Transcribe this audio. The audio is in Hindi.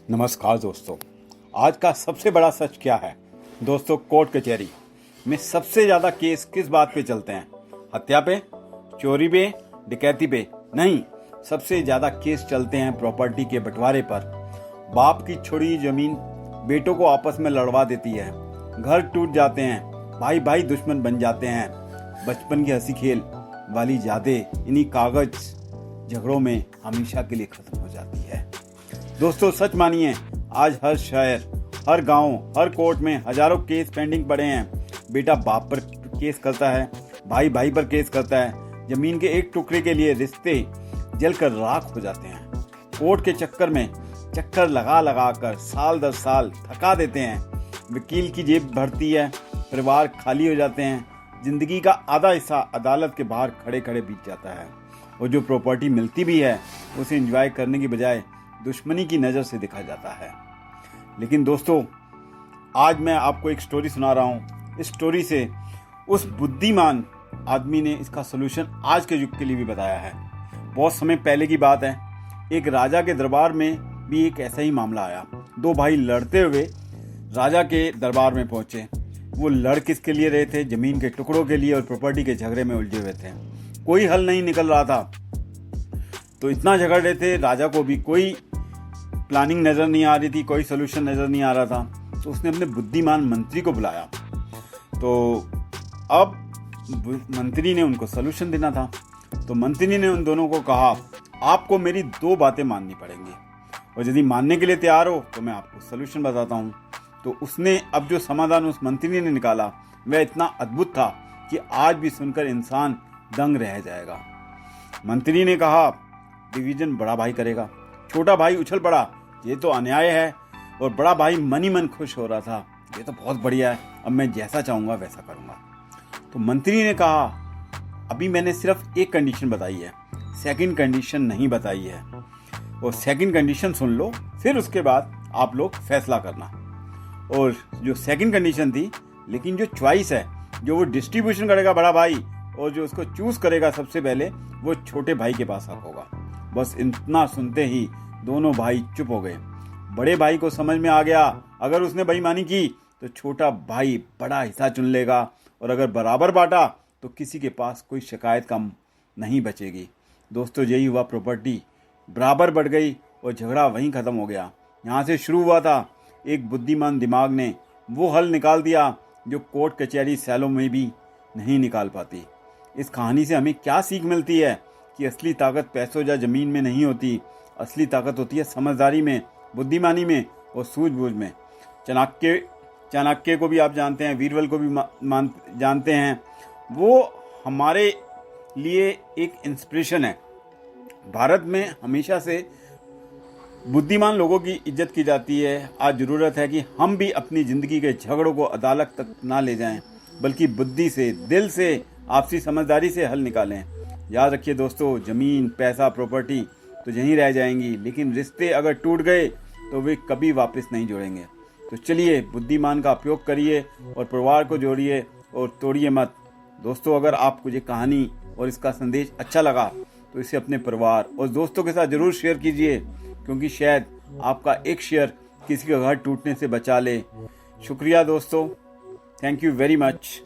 नमस्कार दोस्तों। आज का सबसे बड़ा सच क्या है दोस्तों? कोर्ट कचहरी में सबसे ज्यादा केस किस बात पे चलते हैं? हत्या पे, चोरी पे, डकैती पे? नहीं, सबसे ज्यादा केस चलते हैं प्रॉपर्टी के बंटवारे पर। बाप की छोड़ी जमीन बेटों को आपस में लड़वा देती है, घर टूट जाते हैं, भाई भाई दुश्मन बन जाते हैं। बचपन की हंसी खेल वाली यादें इन्हीं कागज झगड़ों में हमेशा के लिए खत्म हो जाती है। दोस्तों सच मानिए, आज हर शहर, हर गांव, हर कोर्ट में हजारों केस पेंडिंग पड़े हैं। बेटा बाप पर केस करता है, भाई भाई पर केस करता है। जमीन के एक टुकड़े के लिए रिश्ते जलकर राख हो जाते हैं। कोर्ट के चक्कर में चक्कर लगा लगा कर साल दर साल थका देते हैं। वकील की जेब भरती है, परिवार खाली हो जाते हैं। जिंदगी का आधा हिस्सा अदालत के बाहर खड़े खड़े बीत जाता है। और जो प्रॉपर्टी मिलती भी है उसे एंजॉय करने की बजाय दुश्मनी की नज़र से देखा जाता है। लेकिन दोस्तों, आज मैं आपको एक स्टोरी सुना रहा हूँ। इस स्टोरी से उस बुद्धिमान आदमी ने इसका सलूशन आज के युग के लिए भी बताया है। बहुत समय पहले की बात है, एक राजा के दरबार में भी एक ऐसा ही मामला आया। दो भाई लड़ते हुए राजा के दरबार में पहुंचे। वो लड़ किसके लिए रहे थे? जमीन के टुकड़ों के लिए और प्रॉपर्टी के झगड़े में उलझे हुए थे। कोई हल नहीं निकल रहा था, तो इतना झगड़ रहे थे, राजा को भी कोई प्लानिंग नजर नहीं आ रही थी, कोई सोल्यूशन नजर नहीं आ रहा था। तो उसने अपने बुद्धिमान मंत्री को बुलाया। तो अब मंत्री ने उनको सोल्यूशन देना था। तो मंत्री ने उन दोनों को कहा, आपको मेरी दो बातें माननी पड़ेंगी, और यदि मानने के लिए तैयार हो तो मैं आपको सोल्यूशन बताता हूँ। तो उसने अब जो समाधान उस मंत्री ने निकाला वह इतना अद्भुत था कि आज भी सुनकर इंसान दंग रह जाएगा। मंत्री ने कहा, डिवीजन बड़ा भाई करेगा। छोटा भाई उछल पड़ा, ये तो अन्याय है। और बड़ा भाई मन ही मन खुश हो रहा था, ये तो बहुत बढ़िया है, अब मैं जैसा चाहूंगा वैसा करूंगा। तो मंत्री ने कहा, अभी मैंने सिर्फ एक कंडीशन बताई है, सेकंड कंडीशन नहीं बताई है। और सेकंड कंडीशन सुन लो, फिर उसके बाद आप लोग फैसला करना। और जो सेकंड कंडीशन थी, लेकिन जो चॉइस है, जो वो डिस्ट्रीब्यूशन करेगा बड़ा भाई, और जो उसको चूज करेगा सबसे पहले, वो छोटे भाई के पास हक होगा। बस इतना सुनते ही दोनों भाई चुप हो गए। बड़े भाई को समझ में आ गया, अगर उसने बेईमानी की तो छोटा भाई बड़ा हिस्सा चुन लेगा, और अगर बराबर बांटा तो किसी के पास कोई शिकायत कम नहीं बचेगी। दोस्तों यही हुआ, प्रॉपर्टी बराबर बढ़ गई और झगड़ा वहीं खत्म हो गया। यहाँ से शुरू हुआ था। एक बुद्धिमान दिमाग ने वो हल निकाल दिया जो कोर्ट कचहरी सैलों में भी नहीं निकाल पाती। इस कहानी से हमें क्या सीख मिलती है कि असली ताकत पैसों या जमीन में नहीं होती। असली ताकत होती है समझदारी में, बुद्धिमानी में और सूझबूझ में। चाणक्य को भी आप जानते हैं, बीरबल को भी जानते हैं। वो हमारे लिए एक इंस्पिरेशन है। भारत में हमेशा से बुद्धिमान लोगों की इज्जत की जाती है। आज ज़रूरत है कि हम भी अपनी ज़िंदगी के झगड़ों को अदालत तक ना ले जाएं, बल्कि बुद्धि से, दिल से, आपसी समझदारी से हल निकालें। याद रखिए दोस्तों, ज़मीन, पैसा, प्रॉपर्टी तो यहीं रह जाएंगी, लेकिन रिश्ते अगर टूट गए तो वे कभी वापस नहीं जोड़ेंगे। तो चलिए, बुद्धिमान का उपयोग करिए और परिवार को जोड़िए और तोड़िए मत। दोस्तों, अगर आपको ये कहानी और इसका संदेश अच्छा लगा तो इसे अपने परिवार और दोस्तों के साथ ज़रूर शेयर कीजिए, क्योंकि शायद आपका एक शेयर किसी का घर टूटने से बचा ले। शुक्रिया दोस्तों, थैंक यू वेरी मच।